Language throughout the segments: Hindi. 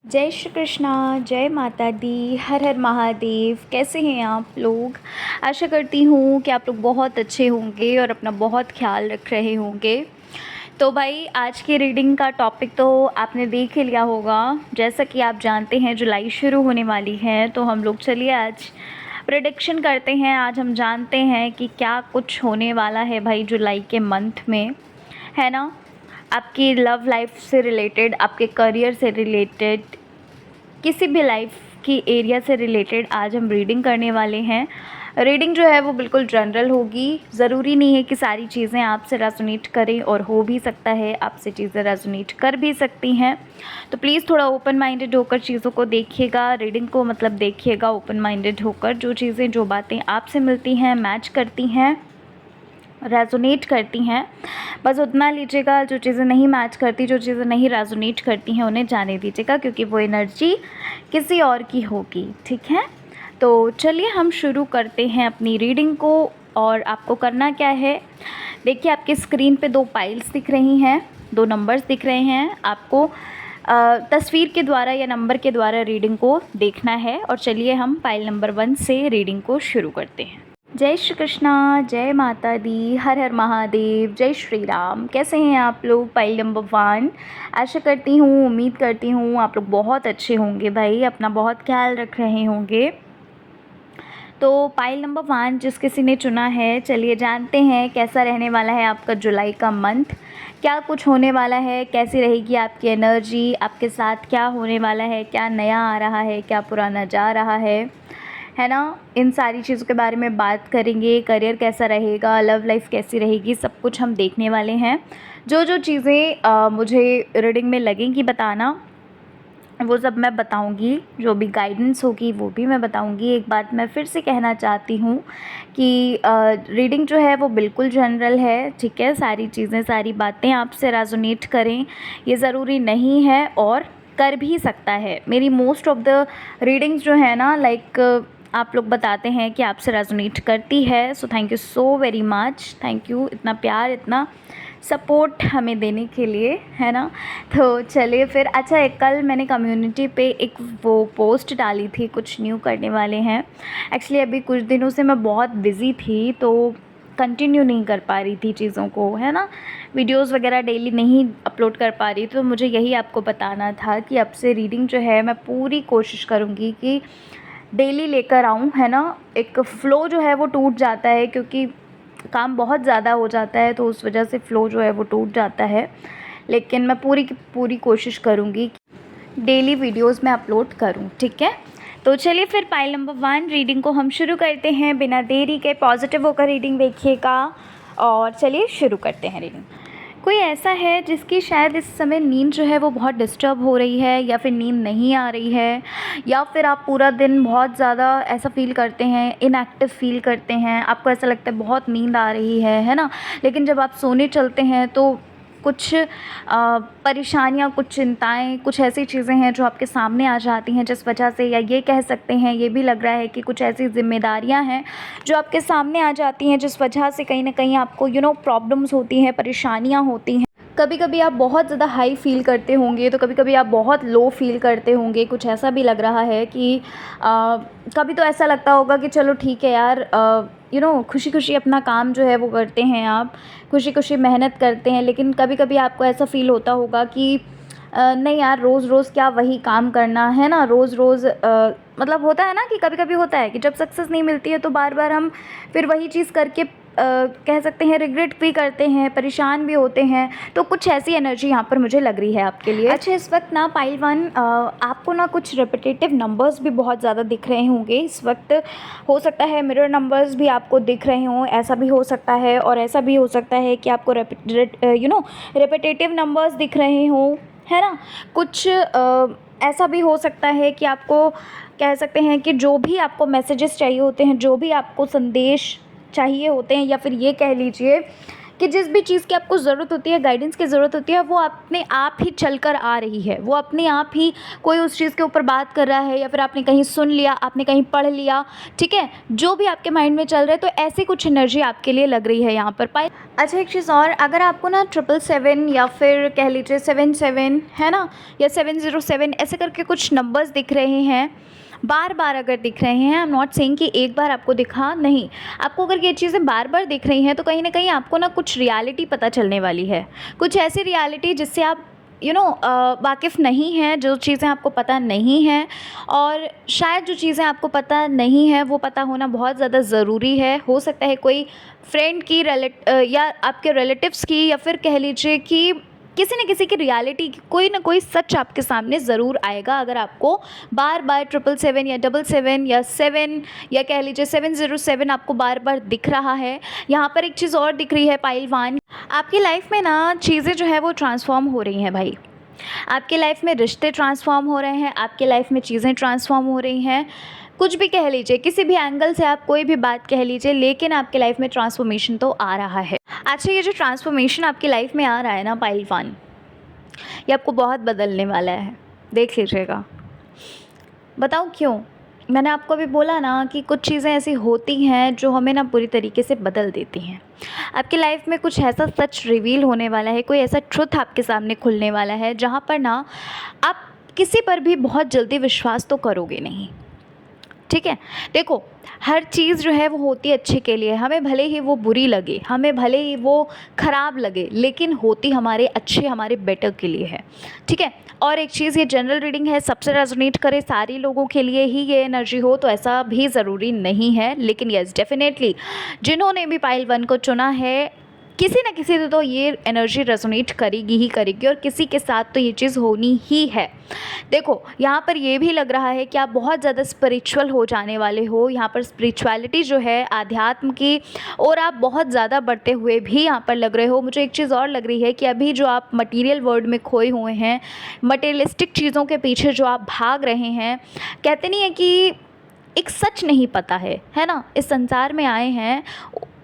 जय श्री कृष्णा। जय माता दी। हर हर महादेव। कैसे हैं आप लोग? आशा करती हूँ कि आप लोग बहुत अच्छे होंगे और अपना बहुत ख्याल रख रहे होंगे। तो भाई आज की रीडिंग का टॉपिक तो आपने देख ही लिया होगा। जैसा कि आप जानते हैं जुलाई शुरू होने वाली है, तो हम लोग चलिए आज प्रेडिक्शन करते हैं। आज हम जानते हैं कि क्या कुछ होने वाला है भाई जुलाई के मंथ में, है ना। आपकी लव लाइफ से रिलेटेड, आपके करियर से रिलेटेड, किसी भी लाइफ की एरिया से रिलेटेड आज हम रीडिंग करने वाले हैं। रीडिंग जो है वो बिल्कुल जनरल होगी। ज़रूरी नहीं है कि सारी चीज़ें आपसे रेजोनेट करें, और हो भी सकता है आपसे चीज़ें रेजोनेट कर भी सकती हैं। तो प्लीज़ थोड़ा ओपन माइंडेड होकर चीज़ों को देखिएगा, रीडिंग को मतलब देखिएगा ओपन माइंडेड होकर। जो चीज़ें, जो बातें आपसे मिलती हैं, मैच करती हैं, रेजोनेट करती हैं, बस उतना लीजिएगा। जो चीज़ें नहीं मैच करती, जो चीज़ें नहीं रेजोनेट करती हैं, उन्हें जाने दीजिएगा, क्योंकि वो एनर्जी किसी और की होगी। ठीक है, तो चलिए हम शुरू करते हैं अपनी रीडिंग को। और आपको करना क्या है, देखिए आपके स्क्रीन पे 2 पाइल्स दिख रही हैं, 2 नंबर्स दिख रहे हैं। आपको तस्वीर के द्वारा या नंबर के द्वारा रीडिंग को देखना है। और चलिए हम पाइल नंबर 1 से रीडिंग को शुरू करते हैं। जय श्री कृष्णा। जय माता दी। हर हर महादेव। जय श्री राम। कैसे हैं आप लोग? Pile number 1। आशा करती हूँ, उम्मीद करती हूँ आप लोग बहुत अच्छे होंगे भाई, अपना बहुत ख्याल रख रहे होंगे। तो पाइल नंबर 1 जिस किसी ने चुना है, चलिए जानते हैं कैसा रहने वाला है आपका जुलाई का मंथ। क्या कुछ होने वाला है, कैसी रहेगी आपकी एनर्जी, आपके साथ क्या होने वाला है, क्या नया आ रहा है, क्या पुराना जा रहा है ना। इन सारी चीज़ों के बारे में बात करेंगे। करियर कैसा रहेगा, लव लाइफ कैसी रहेगी, सब कुछ हम देखने वाले हैं। जो जो चीज़ें मुझे रीडिंग में लगेंगी बताना, वो सब मैं बताऊंगी। जो भी गाइडेंस होगी वो भी मैं बताऊंगी। एक बात मैं फिर से कहना चाहती हूँ कि रीडिंग जो है वो बिल्कुल जनरल है। ठीक है, सारी चीज़ें, सारी बातें आपसे रेजोनेट करें ये ज़रूरी नहीं है, और कर भी सकता है। मेरी मोस्ट ऑफ द रीडिंग्स जो है ना, लाइक आप लोग बताते हैं कि आपसे रेजोनेट करती है। So thank you so very much. Thank you, इतना प्यार, इतना सपोर्ट हमें देने के लिए, है ना। तो चलिए फिर। अच्छा, एक कल मैंने कम्युनिटी पे एक वो पोस्ट डाली थी, कुछ न्यू करने वाले हैं। एक्चुअली अभी कुछ दिनों से मैं बहुत बिज़ी थी, तो कंटिन्यू नहीं कर पा रही थी चीज़ों को, है ना। वीडियोस वगैरह डेली नहीं अपलोड कर पा रही, तो मुझे यही आपको बताना था कि अब से रीडिंग जो है मैं पूरी कोशिश करूँगी कि डेली लेकर आऊँ, है ना। एक फ़्लो जो है वो टूट जाता है, क्योंकि काम बहुत ज़्यादा हो जाता है, तो उस वजह से फ़्लो जो है वो टूट जाता है। लेकिन मैं पूरी की पूरी कोशिश करूँगी कि डेली वीडियोस में अपलोड करूँ। ठीक है, तो चलिए फिर पाइल नंबर 1 रीडिंग को हम शुरू करते हैं बिना देरी के। पॉजिटिव होकर रीडिंग देखिएगा, और चलिए शुरू करते हैं रीडिंग। कोई ऐसा है जिसकी शायद इस समय नींद जो है वो बहुत डिस्टर्ब हो रही है, या फिर नींद नहीं आ रही है, या फिर आप पूरा दिन बहुत ज़्यादा ऐसा फ़ील करते हैं, इनएक्टिव फ़ील करते हैं। आपको ऐसा लगता है बहुत नींद आ रही है ना। लेकिन जब आप सोने चलते हैं तो कुछ परेशानियाँ, कुछ चिंताएं, कुछ ऐसी चीज़ें हैं जो आपके सामने आ जाती हैं, जिस वजह से, या ये कह सकते हैं, ये भी लग रहा है कि कुछ ऐसी ज़िम्मेदारियां हैं जो आपके सामने आ जाती हैं, जिस वजह से कहीं ना कहीं आपको प्रॉब्लम्स होती हैं, परेशानियां होती हैं। कभी कभी आप बहुत ज़्यादा हाई फील करते होंगे, तो कभी कभी आप बहुत लो फील करते होंगे। कुछ ऐसा भी लग रहा है कि कभी तो ऐसा लगता होगा कि चलो ठीक है यार, खुशी खुशी अपना काम जो है वो करते हैं, आप खुशी खुशी मेहनत करते हैं। लेकिन कभी कभी आपको ऐसा फ़ील होता होगा कि नहीं यार, रोज़ रोज़ क्या वही काम करना है ना। रोज़ रोज़ मतलब होता है ना कि कभी कभी होता है कि जब सक्सेस नहीं मिलती है तो बार बार हम फिर वही चीज़ करके कह सकते हैं रिग्रेट भी करते हैं, परेशान भी होते हैं। तो कुछ ऐसी एनर्जी यहाँ पर मुझे लग रही है आपके लिए। अच्छा, इस वक्त ना पाइल 1 आपको ना कुछ रिपीटेटिव नंबर्स भी बहुत ज़्यादा दिख रहे होंगे इस वक्त। हो सकता है मिरर नंबर्स भी आपको दिख रहे हों, ऐसा भी हो सकता है। और ऐसा भी हो सकता है कि आपको रिपीटेटिव नंबर्स दिख रहे हों, है ना। कुछ ऐसा भी हो सकता है कि आपको कह सकते हैं कि जो भी आपको मैसेजेस चाहिए होते हैं, जो भी आपको संदेश चाहिए होते हैं, या फिर ये कह लीजिए कि जिस भी चीज़ की आपको ज़रूरत होती है, गाइडेंस की ज़रूरत होती है, वो अपने आप ही चल कर आ रही है। वो अपने आप ही कोई उस चीज़ के ऊपर बात कर रहा है, या फिर आपने कहीं सुन लिया, आपने कहीं पढ़ लिया, ठीक है, जो भी आपके माइंड में चल रहा है, तो ऐसी कुछ एनर्जी आपके लिए लग रही है यहाँ पर पाई। अच्छा, एक चीज़ और, अगर आपको ना 777 या फिर कह लीजिए 77 है ना, या 707 ऐसे करके कुछ नंबर्स दिख रहे हैं, बार बार अगर दिख रहे हैं, आई एम नॉट सेइंग कि एक बार आपको दिखा, नहीं, आपको अगर ये चीज़ें बार बार दिख रही हैं तो कहीं ना कहीं आपको ना कुछ रियलिटी पता चलने वाली है, कुछ ऐसी रियलिटी जिससे आप वाकिफ़ नहीं हैं, जो चीज़ें आपको पता नहीं हैं, और शायद जो चीज़ें आपको पता नहीं है वो पता होना बहुत ज़्यादा ज़रूरी है। हो सकता है कोई फ्रेंड की या आपके रिलेटिव्स की, या फिर कह लीजिए कि किसी न किसी की रियलिटी की कोई ना कोई सच आपके सामने ज़रूर आएगा, अगर आपको बार बार 777 या 77 या 7 या कह लीजिए 707 आपको बार बार दिख रहा है। यहाँ पर एक चीज़ और दिख रही है पाइलवान, आपकी लाइफ में ना चीज़ें जो है वो ट्रांसफॉर्म हो रही हैं भाई। आपके लाइफ में रिश्ते ट्रांसफॉर्म हो रहे हैं, आपके लाइफ में चीज़ें ट्रांसफॉर्म हो रही हैं, कुछ भी कह लीजिए, किसी भी एंगल से आप कोई भी बात कह लीजिए, लेकिन आपके लाइफ में ट्रांसफॉर्मेशन तो आ रहा है। अच्छा, ये जो ट्रांसफॉर्मेशन आपकी लाइफ में आ रहा है ना पाइलवान, ये आपको बहुत बदलने वाला है, देख लीजिएगा। बताऊँ क्यों? मैंने आपको अभी बोला ना कि कुछ चीज़ें ऐसी होती हैं जो हमें ना पूरी तरीके से बदल देती हैं। आपकी लाइफ में कुछ ऐसा सच रिवील होने वाला है, कोई ऐसा ट्रुथ आपके सामने खुलने वाला है जहाँ पर ना आप किसी पर भी बहुत जल्दी विश्वास तो करोगे नहीं, ठीक है। देखो, हर चीज़ जो है वो होती है अच्छे के लिए, हमें भले ही वो बुरी लगे, हमें भले ही वो ख़राब लगे, लेकिन होती हमारे अच्छे, हमारे बेटर के लिए है, ठीक है। और एक चीज़, ये जनरल रीडिंग है, सबसे रेजोनेट करे सारे लोगों के लिए ही ये एनर्जी हो तो ऐसा भी ज़रूरी नहीं है, लेकिन यस डेफिनेटली जिन्होंने भी पाइल 1 को चुना है, किसी न किसी से तो ये एनर्जी रेजोनेट करेगी ही करेगी, और किसी के साथ तो ये चीज़ होनी ही है। देखो, यहाँ पर ये भी लग रहा है कि आप बहुत ज़्यादा स्पिरिचुअल हो जाने वाले हो, यहाँ पर स्पिरिचुअलिटी जो है आध्यात्म की, और आप बहुत ज़्यादा बढ़ते हुए भी यहाँ पर लग रहे हो। मुझे एक चीज़ और लग रही है कि अभी जो आप मटीरियल वर्ल्ड में खोए हुए हैं, मटेरियलिस्टिक चीज़ों के पीछे जो आप भाग रहे हैं, कहते नहीं है कि एक सच नहीं पता है ना, इस संसार में आए हैं,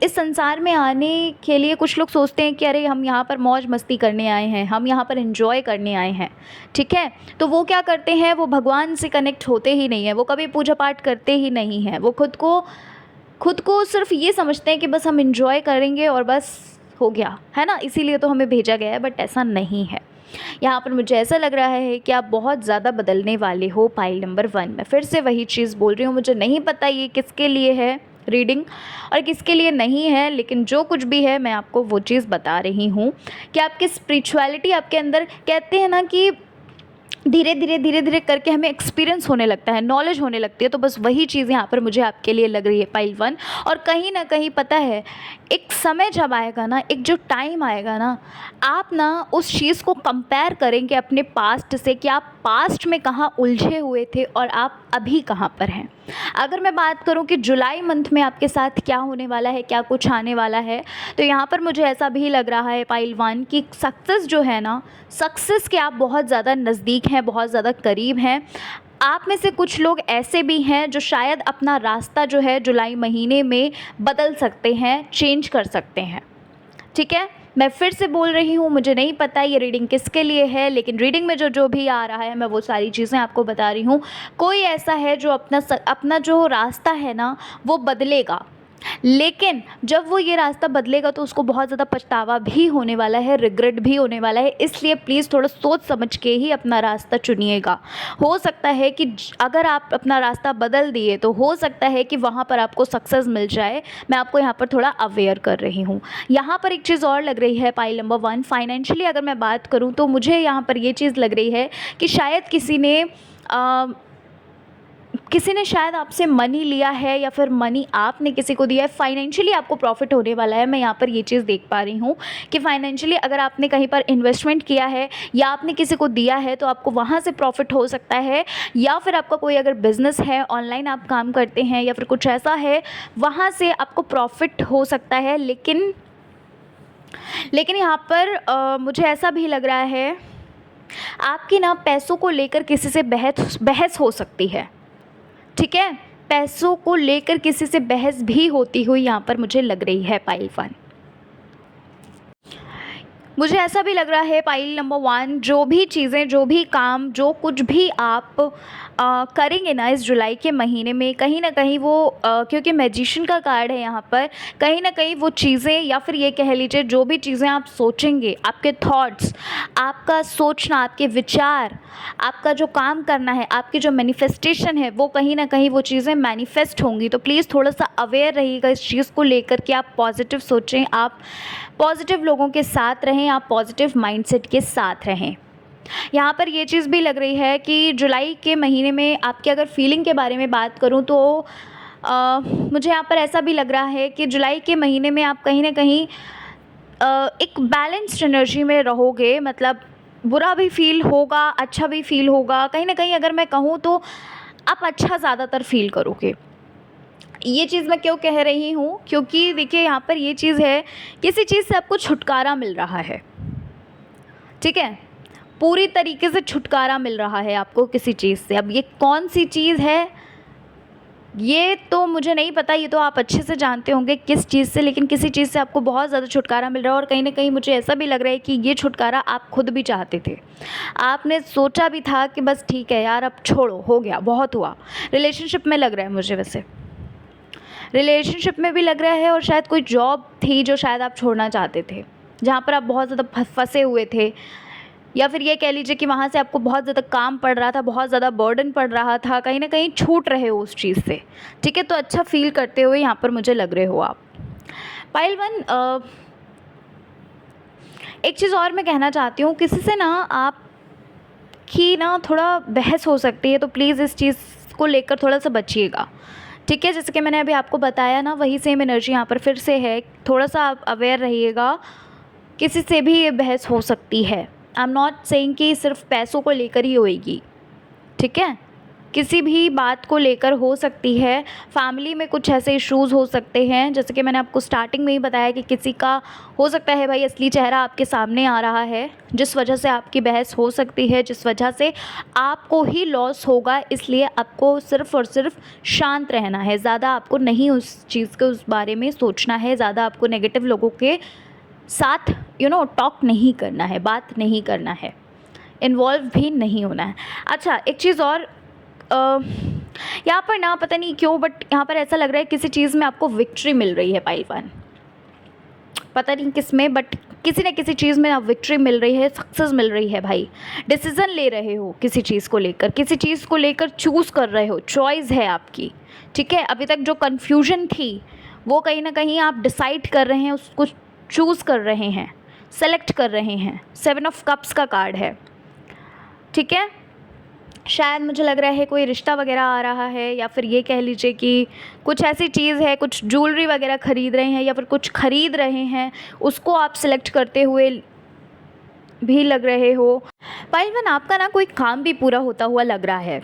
इस संसार में आने के लिए कुछ लोग सोचते हैं कि अरे हम यहाँ पर मौज मस्ती करने आए हैं, हम यहाँ पर एंजॉय करने आए हैं, ठीक है। तो वो क्या करते हैं, वो भगवान से कनेक्ट होते ही नहीं है, वो कभी पूजा पाठ करते ही नहीं हैं, वो खुद को सिर्फ ये समझते हैं कि बस हम एंजॉय करेंगे और बस हो गया, है ना, इसीलिए तो हमें भेजा गया है। बट ऐसा नहीं है। यहाँ पर मुझे ऐसा लग रहा है कि आप बहुत ज़्यादा बदलने वाले हो पाइल नंबर 1 में। फिर से वही चीज़ बोल रही हूँ, मुझे नहीं पता ये किसके लिए है रीडिंग और किसके लिए नहीं है, लेकिन जो कुछ भी है मैं आपको वो चीज़ बता रही हूँ कि आपकी स्पिरिचुअलिटी आपके अंदर, कहते हैं ना कि धीरे धीरे करके हमें एक्सपीरियंस होने लगता है, नॉलेज होने लगती है। तो बस वही चीज़ यहाँ पर मुझे आपके लिए लग रही है पाइल 1। और कहीं ना कहीं पता है, एक समय जब आएगा ना, एक जो टाइम आएगा ना, आप ना उस चीज़ को कंपेयर करेंगे अपने पास्ट से कि आप पास्ट में कहाँ उलझे हुए थे और आप अभी कहाँ पर हैं। अगर मैं बात करूं कि जुलाई मंथ में आपके साथ क्या होने वाला है, क्या कुछ आने वाला है, तो यहाँ पर मुझे ऐसा भी लग रहा है पाइल 1 कि सक्सेस जो है ना, सक्सेस के आप बहुत ज़्यादा नज़दीक हैं, बहुत ज़्यादा करीब हैं। आप में से कुछ लोग ऐसे भी हैं जो शायद अपना रास्ता जो है जुलाई महीने में बदल सकते हैं, चेंज कर सकते हैं, ठीक है। मैं फिर से बोल रही हूँ, मुझे नहीं पता ये रीडिंग किसके लिए है, लेकिन रीडिंग में जो भी आ रहा है मैं वो सारी चीज़ें आपको बता रही हूँ। कोई ऐसा है जो अपना जो रास्ता है ना वो बदलेगा, लेकिन जब वो ये रास्ता बदलेगा तो उसको बहुत ज़्यादा पछतावा भी होने वाला है, रिग्रेट भी होने वाला है। इसलिए प्लीज़ थोड़ा सोच समझ के ही अपना रास्ता चुनिएगा। हो सकता है कि अगर आप अपना रास्ता बदल दिए तो हो सकता है कि वहाँ पर आपको सक्सेस मिल जाए। मैं आपको यहाँ पर थोड़ा अवेयर कर रही हूँ। यहाँ पर एक चीज़ और लग रही है पाइल नंबर 1, फाइनेंशियली अगर मैं बात करूँ तो मुझे यहाँ पर ये चीज़ लग रही है कि शायद किसी ने शायद आपसे मनी लिया है या फिर मनी आपने किसी को दिया है। फाइनेंशियली आपको प्रॉफिट होने वाला है। मैं यहाँ पर ये चीज़ देख पा रही हूँ कि फाइनेंशियली अगर आपने कहीं पर इन्वेस्टमेंट किया है या आपने किसी को दिया है तो आपको वहाँ से प्रॉफिट हो सकता है, या फिर आपका कोई अगर बिज़नेस है, ऑनलाइन आप काम करते हैं या फिर कुछ ऐसा है, वहाँ से आपको प्रॉफिट हो सकता है। लेकिन यहाँ पर मुझे ऐसा भी लग रहा है आपकी ना पैसों को लेकर किसी से बहस हो सकती है, ठीक है। पैसों को लेकर किसी से बहस भी होती हुई यहाँ पर मुझे लग रही है पाइल 1। मुझे ऐसा भी लग रहा है पाइल नंबर 1, जो भी चीज़ें, जो भी काम, जो कुछ भी आप करेंगे ना इस जुलाई के महीने में, कहीं न कहीं वो क्योंकि मैजिशियन का कार्ड है यहाँ पर, कहीं न कहीं वो चीज़ें या फिर ये कह लीजिए जो भी चीज़ें आप सोचेंगे, आपके थॉट्स, आपका सोचना, आपके विचार, आपका जो काम करना है, आपकी जो मैनिफेस्टेशन है, वो कहीं न कहीं वो चीज़ें मैनिफेस्ट होंगी। तो प्लीज़ थोड़ा-सा अवेयर रहिएगा इस चीज़ को लेकर के, आप पॉज़िटिव सोचें, आप पॉज़िटिव लोगों के साथ रहें, आप पॉज़िटिव माइंडसेट के साथ रहें। यहाँ पर ये चीज़ भी लग रही है कि जुलाई के महीने में आपकी अगर फीलिंग के बारे में बात करूँ तो मुझे यहाँ पर ऐसा भी लग रहा है कि जुलाई के महीने में आप कहीं न कहीं एक बैलेंस्ड एनर्जी में रहोगे। मतलब बुरा भी फ़ील होगा, अच्छा भी फ़ील होगा। कहीं न कहीं अगर मैं कहूँ तो आप अच्छा ज़्यादातर फ़ील करोगे। ये चीज़ मैं क्यों कह रही हूँ? क्योंकि देखिए यहाँ पर ये चीज़ है, किसी चीज़ से आपको छुटकारा मिल रहा है, ठीक है? पूरी तरीके से छुटकारा मिल रहा है आपको किसी चीज़ से। अब ये कौन-सी चीज़ है, ये तो मुझे नहीं पता, ये तो आप अच्छे से जानते होंगे किस चीज़ से, लेकिन किसी चीज़ से आपको बहुत ज़्यादा छुटकारा मिल रहा है और कहीं न कहीं मुझे ऐसा भी लग रहा है कि ये छुटकारा आप खुद भी चाहते थे। आपने सोचा भी था कि बस ठीक है यार, अब छोड़ो, हो गया, बहुत हुआ। रिलेशनशिप में लग रहा है मुझे वैसे। रिलेशनशिप में भी लग रहा है और शायद कोई जॉब थी जो शायद आप छोड़ना चाहते थे, जहाँ पर आप बहुत ज़्यादा फँसे हुए थे, या फिर ये कह लीजिए कि वहाँ से आपको बहुत ज़्यादा काम पड़ रहा था, बहुत ज़्यादा बर्डन पड़ रहा था, कहीं न कहीं छूट रहे हो उस चीज़ से, ठीक है? तो अच्छा फ़ील करते हुए यहाँ पर मुझे लग रहे हो आप। पाइल 1, एक चीज़ और मैं कहना चाहती हूँ, किसी से ना आपकी ना थोड़ा बहस हो सकती है, तो प्लीज़ इस चीज़ को लेकर थोड़ा-सा बचिएगा, ठीक है? जैसे कि मैंने अभी आपको बताया ना, वही सेम एनर्जी यहाँ पर फिर से है। थोड़ा-सा आप अवेयर रहिएगा, किसी से भी ये बहस हो सकती है। आई एम नॉट सेइंग कि सिर्फ पैसों को लेकर ही होएगी, ठीक है? किसी भी बात को लेकर हो सकती है। फैमिली में कुछ ऐसे इश्यूज़ हो सकते हैं, जैसे कि मैंने आपको स्टार्टिंग में ही बताया कि किसी का हो सकता है भाई असली चेहरा आपके सामने आ रहा है, जिस वजह से आपकी बहस हो सकती है, जिस वजह से आपको ही लॉस होगा। इसलिए आपको सिर्फ़ और सिर्फ शांत रहना है, ज़्यादा आपको नहीं उस चीज़ के उस बारे में सोचना है, ज़्यादा आपको नेगेटिव लोगों के साथ टॉक नहीं करना है, बात नहीं करना है, इन्वॉल्व भी नहीं होना है। अच्छा, एक चीज़ और, यहाँ पर ना पता नहीं क्यों बट यहाँ पर ऐसा लग रहा है किसी चीज़ में आपको विक्ट्री मिल रही है पाइल 1, पता नहीं किस में, बट किसी न किसी चीज़ में आप विक्ट्री मिल रही है, सक्सेस मिल रही है भाई। डिसीज़न ले रहे हो किसी चीज़ को लेकर, किसी चीज़ को लेकर चूज़ कर रहे हो, चॉइस है आपकी, ठीक है? अभी तक जो कन्फ्यूजन थी वो कहीं ना कहीं आप डिसाइड कर रहे हैं, उसको चूज़ कर रहे हैं, सेलेक्ट कर रहे हैं। 7 ऑफ कप्स का कार्ड है, ठीक है? शायद मुझे लग रहा है कोई रिश्ता वगैरह आ रहा है, या फिर ये कह लीजिए कि कुछ ऐसी चीज़ है, कुछ ज्वेलरी वगैरह ख़रीद रहे हैं या फिर कुछ ख़रीद रहे हैं, उसको आप सिलेक्ट करते हुए भी लग रहे हो। पाइल 1, आपका ना कोई काम भी पूरा होता हुआ लग रहा है,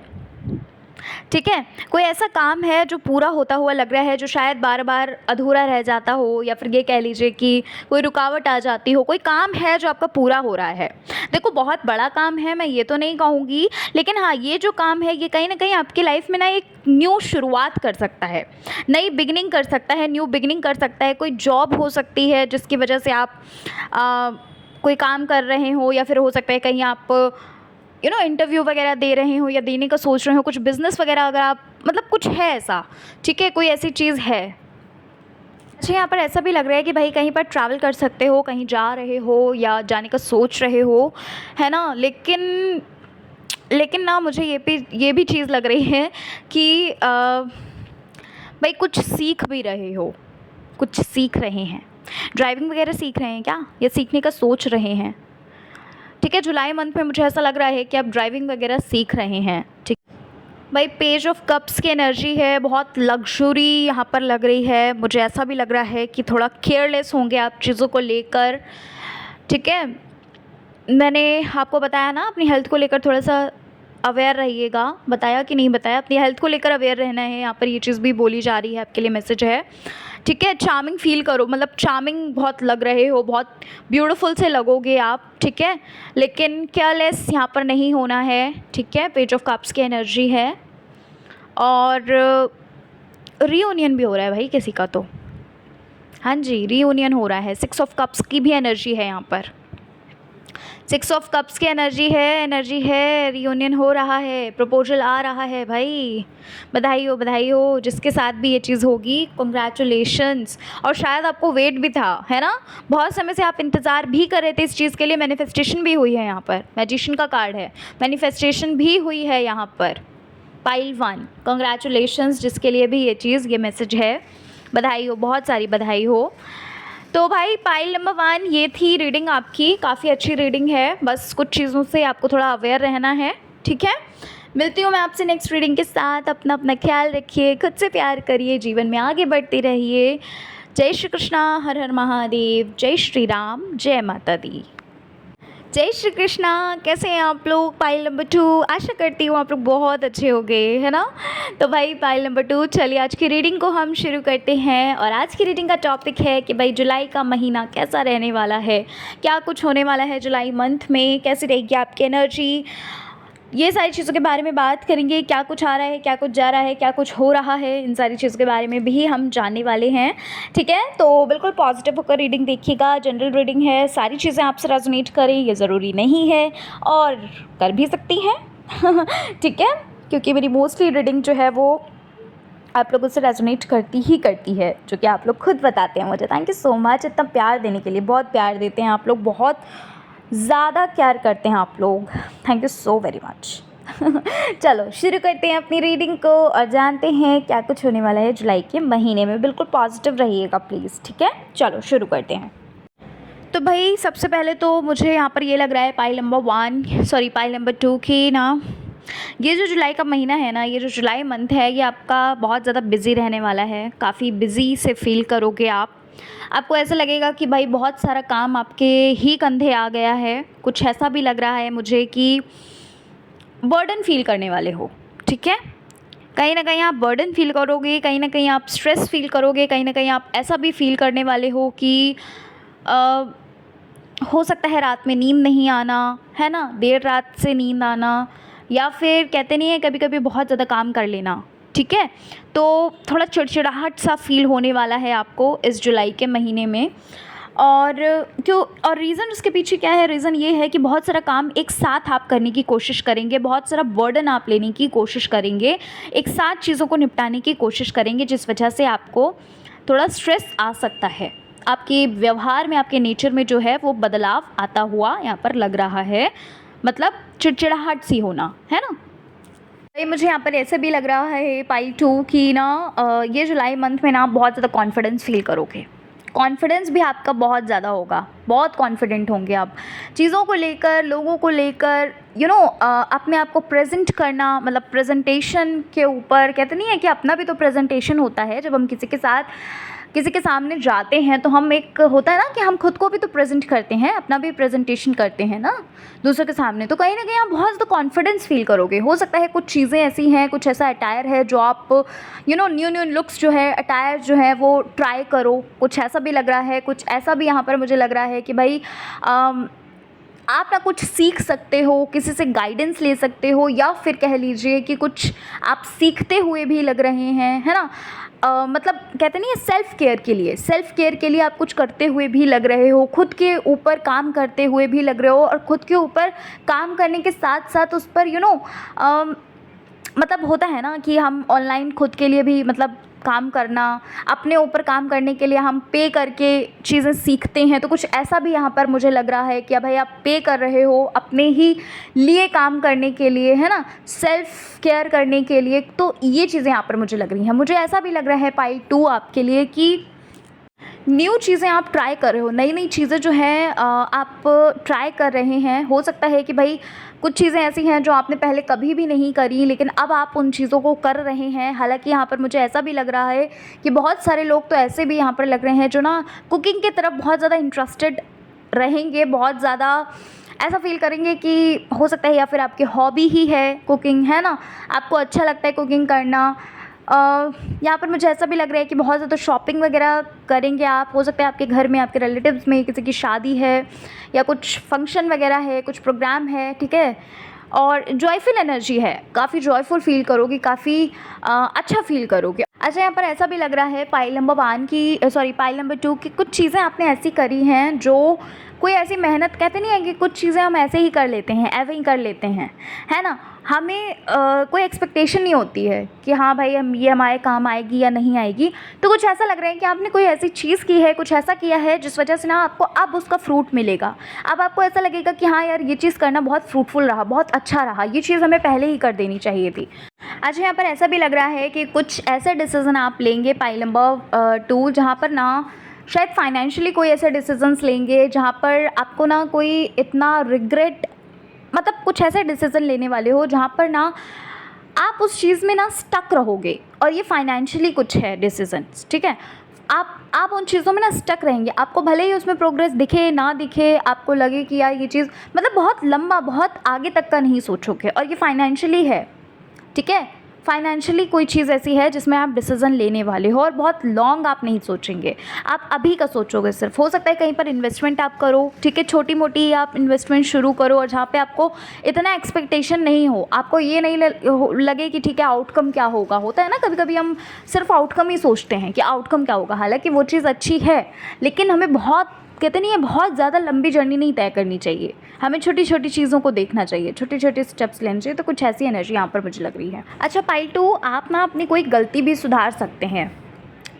ठीक है? कोई ऐसा काम है जो पूरा होता हुआ लग रहा है, जो शायद बार बार अधूरा रह जाता हो, या फिर ये कह लीजिए कि कोई रुकावट आ जाती हो। कोई काम है जो आपका पूरा हो रहा है। देखो, बहुत बड़ा काम है, मैं ये तो नहीं कहूँगी, लेकिन हाँ, ये जो काम है ये कहीं ना कहीं आपकी लाइफ में ना एक न्यू शुरुआत कर सकता है, नई बिगिनिंग कर सकता है, न्यू बिगिनिंग कर सकता है। कोई जॉब हो सकती है जिसकी वजह से आप कोई काम कर रहे हो, या फिर हो सकता है कहीं आप इंटरव्यू वगैरह दे रहे हो या देने का सोच रहे हो, कुछ बिज़नेस वगैरह अगर आप, मतलब कुछ है ऐसा, ठीक है? कोई ऐसी चीज़ है। अच्छा, यहाँ पर ऐसा भी लग रहा है कि भाई कहीं पर ट्रैवल कर सकते हो, कहीं जा रहे हो या जाने का सोच रहे हो, है ना? लेकिन ना मुझे ये भी चीज़ लग रही है कि भाई कुछ सीख भी रहे हो, कुछ सीख रहे हैं। ड्राइविंग वगैरह सीख रहे हैं क्या, या सीखने का सोच रहे हैं? ठीक है, जुलाई मंथ में मुझे ऐसा लग रहा है कि आप ड्राइविंग वगैरह सीख रहे हैं, ठीक। भाई पेज ऑफ कप्स की एनर्जी है, बहुत लग्जरी यहाँ पर लग रही है। मुझे ऐसा भी लग रहा है कि थोड़ा केयरलेस होंगे आप चीज़ों को लेकर, ठीक है? मैंने आपको बताया ना, अपनी हेल्थ को लेकर थोड़ा सा अवेयर रहिएगा। बताया कि नहीं बताया? अपनी हेल्थ को लेकर अवेयर रहना है, यहाँ पर ये चीज़ भी बोली जा रही है, आपके लिए मैसेज है, ठीक है? चार्मिंग फील करो, मतलब चार्मिंग बहुत लग रहे हो, बहुत ब्यूटीफुल से लगोगे आप, ठीक है? लेकिन केयरलेस यहाँ पर नहीं होना है, ठीक है? पेज ऑफ कप्स की एनर्जी है, और रीयूनियन भी हो रहा है भाई किसी का, तो हाँ जी, रीयूनियन हो रहा है। 6 ऑफ कप्स की भी एनर्जी है यहाँ पर, सिक्स ऑफ कप्स की एनर्जी है, रियूनियन हो रहा है, प्रपोजल आ रहा है भाई। बधाई हो जिसके साथ भी ये चीज़ होगी, कॉन्ग्रेचुलेशंस। और शायद आपको वेट भी था, है ना, बहुत समय से आप इंतज़ार भी कर रहे थे इस चीज़ के लिए। मैनिफेस्टेशन भी हुई है यहाँ पर, मैजिशियन का कार्ड है, मैनिफेस्टेशन भी हुई है यहाँ पर। पाइल 1, कॉन्ग्रेचुलेशंस जिसके लिए भी ये चीज़, ये मैसेज है। बधाई हो, बहुत सारी बधाई हो। तो भाई पाइल नंबर 1 ये थी रीडिंग आपकी, काफ़ी अच्छी रीडिंग है, बस कुछ चीज़ों से आपको थोड़ा अवेयर रहना है, ठीक है। मिलती हूँ मैं आपसे नेक्स्ट रीडिंग के साथ। अपना ख्याल रखिए, खुद से प्यार करिए, जीवन में आगे बढ़ते रहिए। जय श्री कृष्णा, हर हर महादेव, जय श्री राम, जय माता दी। जय श्री कृष्णा, कैसे हैं आप लोग। पाइल नंबर 2, आशा करती हूँ आप लोग बहुत अच्छे हो गए, है ना। तो भाई पाइल नंबर 2, चलिए आज की रीडिंग को हम शुरू करते हैं। और आज की रीडिंग का टॉपिक है कि भाई जुलाई का महीना कैसा रहने वाला है, क्या कुछ होने वाला है जुलाई मंथ में, कैसी रहेगी आपकी एनर्जी, ये सारी चीज़ों के बारे में बात करेंगे। क्या कुछ आ रहा है, क्या कुछ जा रहा है, क्या कुछ हो रहा है, इन सारी चीज़ों के बारे में भी हम जानने वाले हैं, ठीक है। तो बिल्कुल पॉजिटिव होकर रीडिंग देखिएगा, जनरल रीडिंग है, सारी चीज़ें आपसे रेजोनेट करें ये ज़रूरी नहीं है, और कर भी सकती हैं ठीक है, क्योंकि मेरी मोस्टली रीडिंग जो है वो आप लोगों से रेजोनेट करती है, जो कि आप लोग खुद बताते हैं मुझे। थैंक यू सो मच इतना प्यार देने के लिए, बहुत प्यार देते हैं आप लोग, बहुत ज़्यादा केयर करते हैं आप लोग, thank you so very much चलो शुरू करते हैं अपनी रीडिंग को और जानते हैं क्या कुछ होने वाला है जुलाई के महीने में। बिल्कुल पॉजिटिव रहिएगा प्लीज़, ठीक है। चलो शुरू करते हैं। तो भाई सबसे पहले तो मुझे यहाँ पर ये लग रहा है पाइल नंबर 2 की ना, ये जो जुलाई का महीना है ना, ये जो जुलाई मंथ है, ये आपका बहुत ज़्यादा बिज़ी रहने वाला है, काफ़ी बिज़ी से फील करोगे आप। आपको ऐसा लगेगा कि भाई बहुत सारा काम आपके ही कंधे आ गया है, कुछ ऐसा भी लग रहा है मुझे कि बर्डन फील करने वाले हो, ठीक है। कहीं ना कहीं आप बर्डन फील करोगे, कहीं ना कहीं आप स्ट्रेस फील करोगे, कहीं ना कहीं आप ऐसा भी फील करने वाले हो कि हो सकता है रात में नींद नहीं आना, है ना, देर रात से नींद आना, या फिर कहते नहीं है कभी कभी बहुत ज़्यादा काम कर लेना, ठीक है। तो थोड़ा चिड़चिड़ाहट सा फील होने वाला है आपको इस जुलाई के महीने में। और रीज़न उसके पीछे क्या है, रीज़न ये है कि बहुत सारा काम एक साथ आप करने की कोशिश करेंगे, बहुत सारा बर्डन आप लेने की कोशिश करेंगे, एक साथ चीज़ों को निपटाने की कोशिश करेंगे, जिस वजह से आपको थोड़ा स्ट्रेस आ सकता है। आपके व्यवहार में, आपके नेचर में जो है वो बदलाव आता हुआ यहाँ पर लग रहा है, मतलब चिड़चिड़ाहट सी होना, है ना। मुझे यहाँ पर ऐसे भी लग रहा है पाइल 2 की ना, ये जुलाई मंथ में ना आप बहुत ज़्यादा कॉन्फिडेंस फील करोगे, कॉन्फिडेंस भी आपका बहुत ज़्यादा होगा, बहुत कॉन्फिडेंट होंगे आप चीज़ों को लेकर, लोगों को लेकर, अपने आप को प्रेजेंट करना, मतलब प्रेजेंटेशन के ऊपर, कहते नहीं है कि अपना भी तो प्रेजेंटेशन होता है, जब हम किसी के सामने जाते हैं तो हम, एक होता है ना कि हम खुद को भी तो प्रेजेंट करते हैं, अपना भी प्रेजेंटेशन करते हैं ना दूसरों के सामने। तो कहीं ना कहीं आप बहुत ज़्यादा कॉन्फिडेंस फील करोगे। हो सकता है कुछ चीज़ें ऐसी हैं, कुछ ऐसा अटायर है जो आप न्यू लुक्स जो है, अटायर जो है वो ट्राई करो, कुछ ऐसा भी लग रहा है, कुछ ऐसा भी यहाँ पर मुझे लग रहा है कि भाई आप ना कुछ सीख सकते हो, किसी से गाइडेंस ले सकते हो, या फिर कह लीजिए कि कुछ आप सीखते हुए भी लग रहे हैं, है ना। मतलब कहते नहीं है सेल्फ़ केयर के लिए आप कुछ करते हुए भी लग रहे हो, खुद के ऊपर काम करते हुए भी लग रहे हो, और खुद के ऊपर काम करने के साथ साथ उस पर मतलब होता है ना कि हम ऑनलाइन खुद के लिए भी मतलब काम करना, अपने ऊपर काम करने के लिए हम पे करके चीज़ें सीखते हैं। तो कुछ ऐसा भी यहाँ पर मुझे लग रहा है कि भाई आप पे कर रहे हो अपने ही लिए काम करने के लिए, है ना, सेल्फ़ केयर करने के लिए। तो ये चीज़ें यहाँ पर मुझे लग रही हैं। मुझे ऐसा भी लग रहा है पाइल 2 आपके लिए कि न्यू चीज़ें आप ट्राई कर रहे हो, नई चीज़ें जो हैं आप ट्राई कर रहे हैं। हो सकता है कि भाई कुछ चीज़ें ऐसी हैं जो आपने पहले कभी भी नहीं करी, लेकिन अब आप उन चीज़ों को कर रहे हैं। हालांकि यहाँ पर मुझे ऐसा भी लग रहा है कि बहुत सारे लोग तो ऐसे भी यहाँ पर लग रहे हैं जो ना कुकिंग की तरफ बहुत ज़्यादा इंटरेस्टेड रहेंगे, बहुत ज़्यादा ऐसा फील करेंगे कि हो सकता है या फिर आपकी हॉबी ही है कुकिंग, है ना, आपको अच्छा लगता है कुकिंग करना। यहाँ पर मुझे ऐसा भी लग रहा है कि बहुत ज़्यादा शॉपिंग वगैरह करेंगे आप। हो सकता है आपके घर में, आपके रिलेटिव्स में किसी की शादी है, या कुछ फंक्शन वगैरह है, कुछ प्रोग्राम है, ठीक है। और जॉयफुल एनर्जी है, काफ़ी जॉयफुल फील करोगे, काफ़ी अच्छा फील करोगे। अच्छा, यहाँ पर ऐसा भी लग रहा है पाइल नंबर 2 की कुछ चीज़ें आपने ऐसी करी हैं जो कोई ऐसी मेहनत, कहते नहीं है कि कुछ चीज़ें हम ऐसे ही कर लेते हैं, ऐसे ही कर लेते हैं, है ना। हमें कोई एक्सपेक्टेशन नहीं होती है कि हाँ भाई हम ये हमारे काम आएगी या नहीं आएगी। तो कुछ ऐसा लग रहा है कि आपने कोई ऐसी चीज़ की है, कुछ ऐसा किया है जिस वजह से ना आपको अब उसका फ्रूट मिलेगा। अब आपको ऐसा लगेगा कि हाँ यार, ये चीज़ करना बहुत फ्रूटफुल रहा, बहुत अच्छा रहा, ये चीज़ हमें पहले ही कर देनी चाहिए थी। अच्छा, यहाँ पर ऐसा भी लग रहा है कि कुछ ऐसे डिसीज़न आप लेंगे पाइल नंबर 2, जहाँ पर ना शायद फाइनेंशियली कोई ऐसे डिसीजंस लेंगे जहाँ पर आपको ना कोई इतना रिग्रेट, मतलब कुछ ऐसे डिसीज़न लेने वाले हो जहाँ पर ना आप उस चीज़ में ना स्टक रहोगे, और ये फाइनेंशियली कुछ है डिसीजंस, ठीक है। आप उन चीज़ों में ना स्टक रहेंगे, आपको भले ही उसमें प्रोग्रेस दिखे ना दिखे, आपको लगे कि यार ये चीज़ मतलब बहुत लंबा, बहुत आगे तक का नहीं सोचोगे, और ये फाइनेंशियली है, ठीक है। फाइनेंशियली कोई चीज़ ऐसी है जिसमें आप डिसीज़न लेने वाले हो, और बहुत लॉन्ग आप नहीं सोचेंगे, आप अभी का सोचोगे सिर्फ। हो सकता है कहीं पर इन्वेस्टमेंट आप करो, ठीक है, छोटी मोटी आप इन्वेस्टमेंट शुरू करो, और जहाँ पे आपको इतना एक्सपेक्टेशन नहीं हो, आपको ये नहीं लगे कि ठीक है आउटकम क्या होगा। होता है ना कभी कभी हम सिर्फ आउटकम ही सोचते हैं कि आउटकम क्या होगा, हालांकि वो चीज़ अच्छी है, लेकिन हमें बहुत, कहते नहीं है, बहुत ज़्यादा लंबी जर्नी नहीं तय करनी चाहिए, हमें छोटी छोटी चीज़ों को देखना चाहिए, छोटे छोटे स्टेप्स लेने चाहिए। तो कुछ ऐसी एनर्जी यहाँ पर मुझे लग रही है। अच्छा पाइल 2, आप ना अपनी कोई गलती भी सुधार सकते हैं।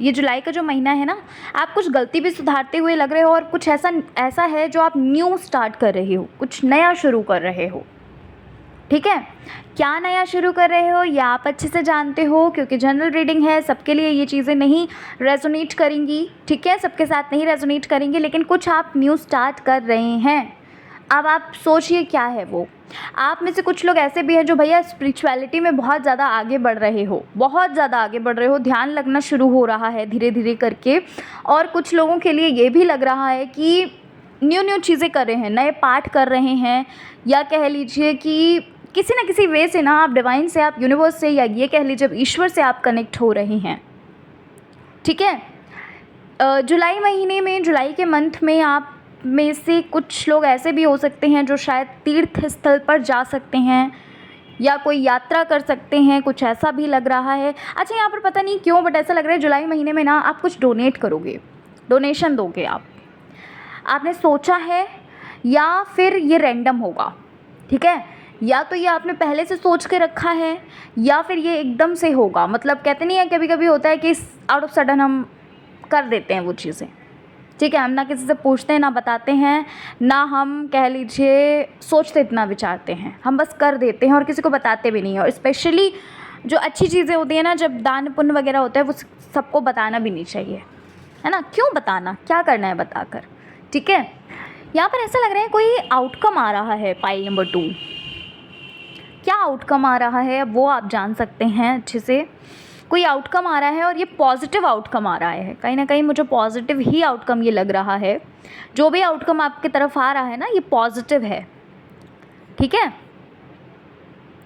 ये जुलाई का जो महीना है ना, आप कुछ गलती भी सुधारते हुए लग रहे हो, और कुछ ऐसा है जो आप न्यू स्टार्ट कर रहे हो, कुछ नया शुरू कर रहे हो, ठीक है। क्या नया शुरू कर रहे हो ये आप अच्छे से जानते हो, क्योंकि जनरल रीडिंग है, सबके लिए ये चीज़ें नहीं रेजोनेट करेंगी, ठीक है, सबके साथ नहीं रेजोनेट करेंगी, लेकिन कुछ आप न्यू स्टार्ट कर रहे हैं। अब आप सोचिए क्या है वो। आप में से कुछ लोग ऐसे भी हैं जो भैया स्पिरिचुअलिटी में बहुत ज़्यादा आगे बढ़ रहे हो, बहुत ज़्यादा आगे बढ़ रहे हो, ध्यान लगना शुरू हो रहा है धीरे धीरे करके। और कुछ लोगों के लिए ये भी लग रहा है कि न्यू चीज़ें कर रहे हैं, नए पाठ कर रहे हैं, या कह लीजिए कि किसी न किसी वे से ना आप डिवाइन से, आप यूनिवर्स से, या ये कह लीजिए ईश्वर से आप कनेक्ट हो रहे हैं, ठीक है। जुलाई महीने में, जुलाई के मंथ में आप में से कुछ लोग ऐसे भी हो सकते हैं जो शायद तीर्थ स्थल पर जा सकते हैं, या कोई यात्रा कर सकते हैं, कुछ ऐसा भी लग रहा है। अच्छा, यहाँ पर पता नहीं क्यों बट ऐसा लग रहा है जुलाई महीने में ना आप कुछ डोनेट करोगे, डोनेशन दोगे आपने सोचा है, या फिर ये रैंडम होगा, ठीक है। या तो ये आपने पहले से सोच के रखा है, या फिर ये एकदम से होगा। मतलब कहते नहीं है, कभी कभी होता है कि आउट ऑफ सडन हम कर देते हैं वो चीज़ें, ठीक है। हम ना किसी से पूछते हैं, ना बताते हैं, ना हम कह लीजिए सोचते, इतना विचारते हैं, हम बस कर देते हैं और किसी को बताते भी नहीं हैं। और स्पेशली जो अच्छी चीज़ें होती हैं ना, जब दान पुण्य वगैरह होता है, वो सबको बताना भी नहीं चाहिए, है ना। क्यों बताना, क्या करना है बताकर, ठीक है। यहाँ पर ऐसा लग रहा है कोई आउटकम आ रहा है पाइल नंबर 2। क्या आउटकम आ रहा है वो आप जान सकते हैं अच्छे से। कोई आउटकम आ रहा है, और ये पॉजिटिव आउटकम आ रहा है, कहीं ना कहीं मुझे पॉजिटिव ही आउटकम ये लग रहा है। जो भी आउटकम आपकी तरफ आ रहा है ना, ये पॉजिटिव है, ठीक है।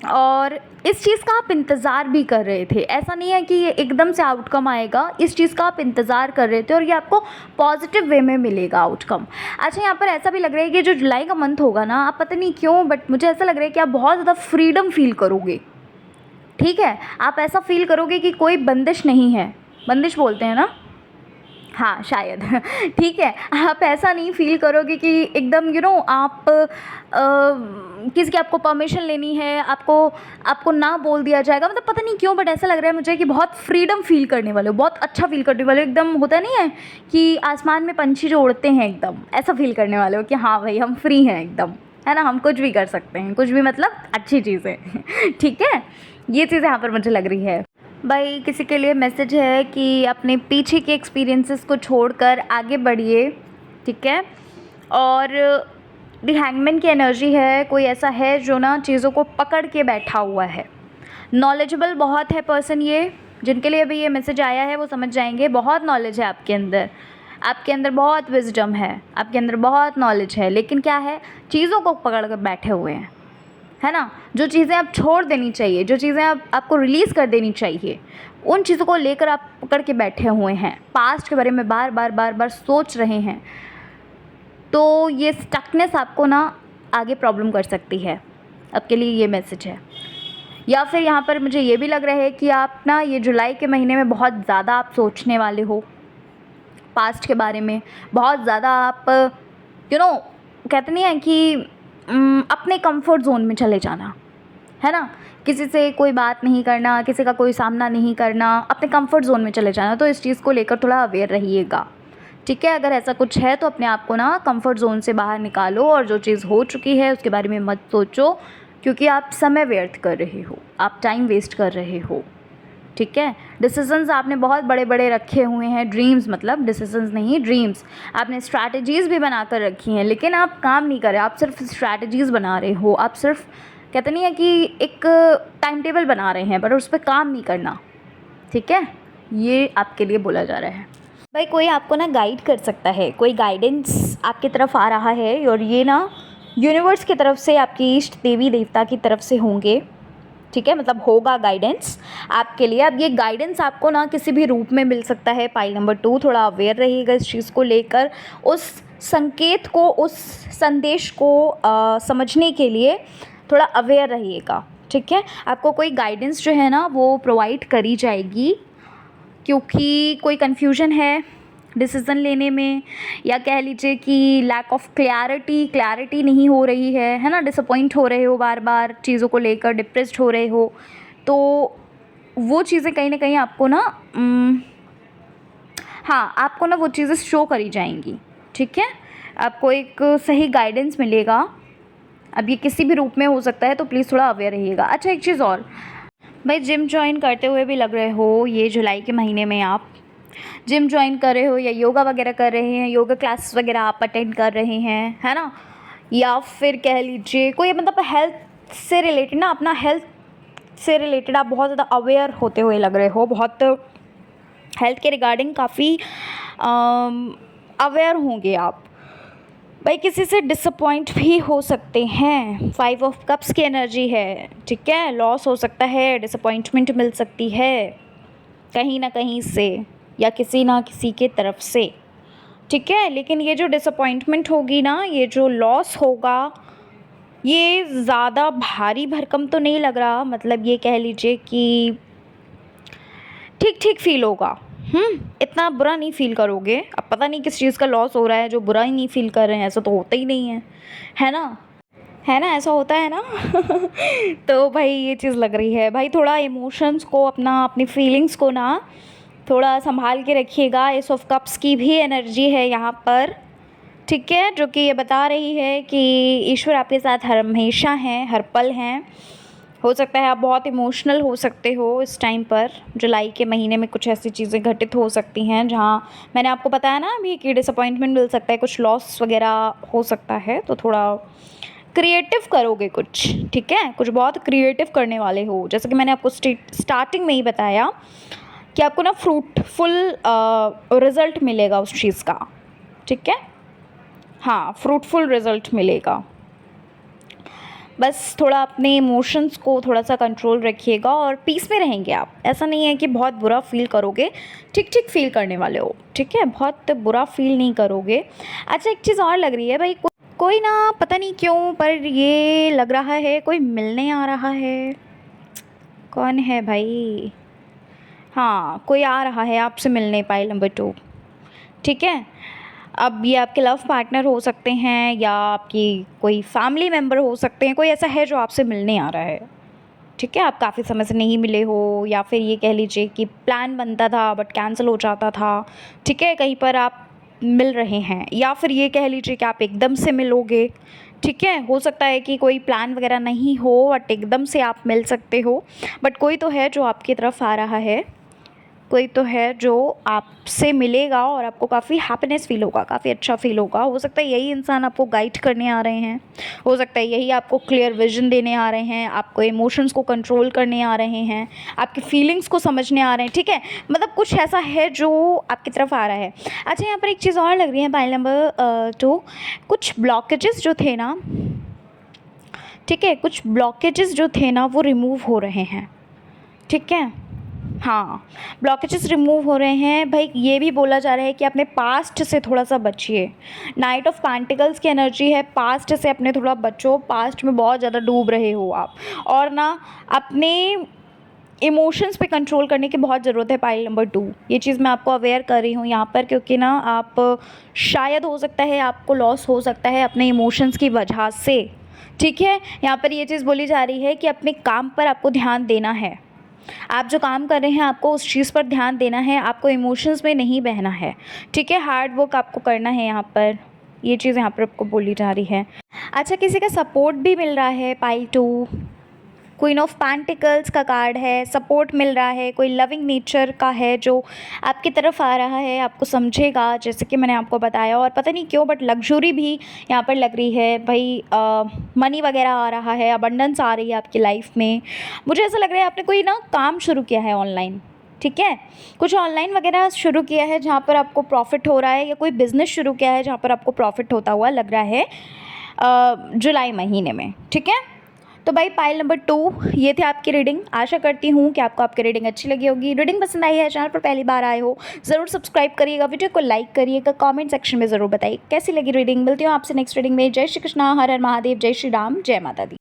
और इस चीज़ का आप इंतज़ार भी कर रहे थे, ऐसा नहीं है कि ये एकदम से आउटकम आएगा, इस चीज़ का आप इंतज़ार कर रहे थे और ये आपको पॉजिटिव वे में मिलेगा आउटकम। अच्छा, यहाँ पर ऐसा भी लग रहा है कि जो जुलाई का मंथ होगा ना, आप पता नहीं क्यों बट मुझे ऐसा लग रहा है कि आप बहुत ज़्यादा फ्रीडम फील करोगे, ठीक है। आप ऐसा फील करोगे कि कोई बंदिश नहीं है, बंदिश बोलते हैं ना, हाँ शायद ठीक है। आप ऐसा नहीं फील करोगे कि एकदम आप किसी की आपको परमिशन लेनी है, आपको ना बोल दिया जाएगा। मतलब पता नहीं क्यों बट ऐसा लग रहा है मुझे कि बहुत फ्रीडम फील करने वाले हो, बहुत अच्छा फील करने वाले हो। एकदम होता नहीं है कि आसमान में पंछी जो उड़ते हैं, एकदम ऐसा फील करने वाले हो कि हाँ भाई हम फ्री हैं एकदम, है ना, हम कुछ भी कर सकते हैं, कुछ भी मतलब अच्छी चीज़ें ठीक है। ये चीज़ यहाँ पर मुझे लग रही है। भाई किसी के लिए मैसेज है कि अपने पीछे के एक्सपीरियंसेस को छोड़कर आगे बढ़िए, ठीक है। और द हैंगमैन की एनर्जी है, कोई ऐसा है जो ना चीज़ों को पकड़ के बैठा हुआ है। नॉलेजेबल बहुत है पर्सन ये, जिनके लिए भी ये मैसेज आया है वो समझ जाएंगे। बहुत नॉलेज है आपके अंदर बहुत विजडम है, आपके अंदर बहुत नॉलेज है, लेकिन क्या है, चीज़ों को पकड़ कर बैठे हुए हैं, है ना। जो चीज़ें आप छोड़ देनी चाहिए, जो चीज़ें आपको रिलीज़ कर देनी चाहिए, उन चीज़ों को लेकर आप पकड़ के बैठे हुए हैं। पास्ट के बारे में बार बार सोच रहे हैं, तो ये स्टकनेस आपको ना आगे प्रॉब्लम कर सकती है। आपके लिए ये मैसेज है। या फिर यहाँ पर मुझे ये भी लग रहा है कि आप ना ये जुलाई के महीने में बहुत ज़्यादा आप सोचने वाले हो पास्ट के बारे में, बहुत ज़्यादा आप कहते नहीं है कि अपने कंफर्ट जोन में चले जाना, है ना, किसी से कोई बात नहीं करना, किसी का कोई सामना नहीं करना, अपने कंफर्ट जोन में चले जाना। तो इस चीज़ को लेकर थोड़ा अवेयर रहिएगा, ठीक है। अगर ऐसा कुछ है तो अपने आप को ना कंफर्ट जोन से बाहर निकालो और जो चीज़ हो चुकी है उसके बारे में मत सोचो, क्योंकि आप समय व्यर्थ कर रहे हो, आप टाइम वेस्ट कर रहे हो, ठीक है। डिसीजंस आपने बहुत बड़े बड़े रखे हुए हैं, ड्रीम्स, मतलब डिसीजंस नहीं, ड्रीम्स। आपने स्ट्रैटेजीज़ भी बना कर रखी हैं, लेकिन आप काम नहीं कर रहे, आप सिर्फ स्ट्रैटेजीज़ बना रहे हो, आप सिर्फ कहते नहीं है कि एक टाइम टेबल बना रहे हैं, पर उस पर काम नहीं करना, ठीक है। ये आपके लिए बोला जा रहा है भाई। कोई आपको ना गाइड कर सकता है, कोई गाइडेंस आपकी तरफ आ रहा है, और ये ना यूनिवर्स की तरफ से, आपकी इष्ट देवी देवता की तरफ से होंगे, ठीक है। मतलब होगा गाइडेंस आपके लिए। अब ये गाइडेंस आपको ना किसी भी रूप में मिल सकता है। पाइल नंबर 2, थोड़ा अवेयर रहिएगा इस चीज़ को लेकर, उस संकेत को, उस संदेश को समझने के लिए थोड़ा अवेयर रहिएगा, ठीक है। आपको कोई गाइडेंस जो है ना वो प्रोवाइड करी जाएगी, क्योंकि कोई कन्फ्यूजन है डिसीज़न लेने में, या कह लीजिए कि लैक ऑफ क्लैरिटी नहीं हो रही है ना, डिसअपॉइंट हो रहे हो बार बार चीज़ों को लेकर, डिप्रेस्ड हो रहे हो, तो वो चीज़ें कहीं ना कहीं आपको ना हाँ, आपको ना वो चीज़ें शो करी जाएंगी, ठीक है। आपको एक सही गाइडेंस मिलेगा। अब ये किसी भी रूप में हो सकता है, तो प्लीज़ थोड़ा अवेयर रहिएगा। अच्छा, एक चीज़ और भाई, जिम ज्वाइन करते हुए भी लग रहे हो ये जुलाई के महीने में, आप जिम ज्वाइन कर रहे हो या योगा वगैरह कर रहे हैं, योगा क्लासेस वगैरह आप अटेंड कर रहे हैं, है ना, या फिर कह लीजिए कोई मतलब हेल्थ से रिलेटेड ना, अपना हेल्थ से रिलेटेड आप बहुत ज़्यादा अवेयर होते हुए लग रहे हो, बहुत हेल्थ के रिगार्डिंग काफ़ी अवेयर होंगे आप। भाई किसी से डिसअपॉइंट भी हो सकते हैं, 5 ऑफ कप्स की एनर्जी है, ठीक है। लॉस हो सकता है, डिसअपॉइंटमेंट मिल सकती है कहीं ना कहीं से, या किसी ना किसी के तरफ से, ठीक है। लेकिन ये जो डिसअपॉइंटमेंट होगी ना, ये जो लॉस होगा, ये ज़्यादा भारी भरकम तो नहीं लग रहा, मतलब ये कह लीजिए कि ठीक ठीक फील होगा, इतना बुरा नहीं फील करोगे। अब पता नहीं किस चीज़ का लॉस हो रहा है जो बुरा ही नहीं फील कर रहे हैं, ऐसा तो होता ही नहीं है ना, है ना, ऐसा होता है ना तो भाई ये चीज़ लग रही है भाई, थोड़ा इमोशंस को, अपनी फीलिंग्स को ना थोड़ा संभाल के रखिएगा। एस ऑफ कप्स की भी एनर्जी है यहाँ पर, ठीक है, जो कि ये बता रही है कि ईश्वर आपके साथ हर हमेशा हैं, हर पल हैं। हो सकता है आप बहुत इमोशनल हो सकते हो इस टाइम पर, जुलाई के महीने में कुछ ऐसी चीज़ें घटित हो सकती हैं जहाँ मैंने आपको बताया ना अभी कि डिसअपॉइंटमेंट मिल सकता है, कुछ लॉस वगैरह हो सकता है, तो थोड़ा क्रिएटिव करोगे कुछ, ठीक है, कुछ बहुत क्रिएटिव करने वाले हो। जैसे कि मैंने आपको स्टार्टिंग में ही बताया कि आपको ना फ्रूटफुल रिज़ल्ट मिलेगा उस चीज़ का, ठीक है, हाँ, फ्रूटफुल रिज़ल्ट मिलेगा। बस थोड़ा अपने इमोशंस को थोड़ा सा कंट्रोल रखिएगा और पीस में रहेंगे आप। ऐसा नहीं है कि बहुत बुरा फील करोगे, ठीक ठीक फील करने वाले हो, ठीक है, बहुत बुरा फील नहीं करोगे। अच्छा, एक चीज़ और लग रही है भाई, कोई ना पता नहीं क्यों पर ये लग रहा है कोई मिलने आ रहा है। कौन है भाई? हाँ, कोई आ रहा है आपसे मिलने, पाइल नंबर 2, ठीक है। अब ये आपके लव पार्टनर हो सकते हैं या आपकी कोई फैमिली मेम्बर हो सकते हैं, कोई ऐसा है जो आपसे मिलने आ रहा है, ठीक है। आप काफ़ी समय से नहीं मिले हो, या फिर ये कह लीजिए कि प्लान बनता था बट कैंसिल हो जाता था, ठीक है, कहीं पर आप मिल रहे हैं, या फिर ये कह लीजिए कि आप एकदम से मिलोगे, ठीक है। हो सकता है कि कोई प्लान वगैरह नहीं हो बट एकदम से आप मिल सकते हो, बट कोई तो है जो आपकी तरफ आ रहा है, कोई तो है जो आपसे मिलेगा और आपको काफ़ी हैप्पीनेस फ़ील होगा, काफ़ी अच्छा फ़ील होगा। हो सकता है यही इंसान आपको गाइड करने आ रहे हैं, हो सकता है यही आपको क्लियर विजन देने आ रहे हैं, आपको इमोशंस को कंट्रोल करने आ रहे हैं, आपकी फीलिंग्स को समझने आ रहे हैं, ठीक है। मतलब कुछ ऐसा है जो आपकी तरफ आ रहा है। अच्छा, यहाँ पर एक चीज़ और लग रही है पाइल नंबर 2, कुछ ब्लॉकेजेस जो थे ना, ठीक है, कुछ ब्लॉकेजेस जो थे ना वो रिमूव हो रहे हैं, ठीक है, हाँ, ब्लॉकेजेस रिमूव हो रहे हैं। भाई ये भी बोला जा रहा है कि अपने पास्ट से थोड़ा सा बचिए। नाइट ऑफ पेंटिकल्स की एनर्जी है, पास्ट से अपने थोड़ा बचो, पास्ट में बहुत ज़्यादा डूब रहे हो आप, और ना अपने इमोशंस पे कंट्रोल करने की बहुत ज़रूरत है पाइल नंबर 2। ये चीज़ मैं आपको अवेयर कर रही हूँ यहाँ पर, क्योंकि ना आप शायद हो सकता है आपको लॉस हो सकता है अपने इमोशंस की वजह से, ठीक है। यहाँ पर ये चीज़ बोली जा रही है कि अपने काम पर आपको ध्यान देना है। आप जो काम कर रहे हैं आपको उस चीज़ पर ध्यान देना है, आपको इमोशंस में नहीं बहना है, ठीक है। हार्ड वर्क आपको करना है यहाँ पर, ये चीज़ यहाँ पर आपको बोली जा रही है। अच्छा, किसी का सपोर्ट भी मिल रहा है पाइल 2। क्वीन ऑफ पेंटिकल्स का कार्ड है, सपोर्ट मिल रहा है, कोई लविंग नेचर का है जो आपकी तरफ आ रहा है, आपको समझेगा, जैसे कि मैंने आपको बताया। और पता नहीं क्यों बट लग्जरी भी यहाँ पर लग रही है भाई, मनी वगैरह आ रहा है, अबंडेंस आ रही है आपकी लाइफ में। मुझे ऐसा लग रहा है आपने कोई ना काम शुरू किया है ऑनलाइन, ठीक है। कुछ ऑनलाइन वगैरह शुरू किया है जहाँ पर आपको प्रॉफिट हो रहा है, या कोई बिज़नेस शुरू किया है जहाँ पर आपको प्रॉफिट होता हुआ लग रहा है जुलाई महीने में, ठीक है। तो भाई पाइल नंबर 2 ये थे आपकी रीडिंग। आशा करती हूँ कि आपको आपकी रीडिंग अच्छी लगी होगी। रीडिंग पसंद आई है, चैनल पर पहली बार आए हो ज़रूर सब्सक्राइब करिएगा, वीडियो को लाइक करिएगा, कमेंट सेक्शन में ज़रूर बताइए कैसी लगी रीडिंग। मिलती हूँ आपसे नेक्स्ट रीडिंग में। जय श्री कृष्णा, हर हर महादेव, जय श्री राम, जय माता दी।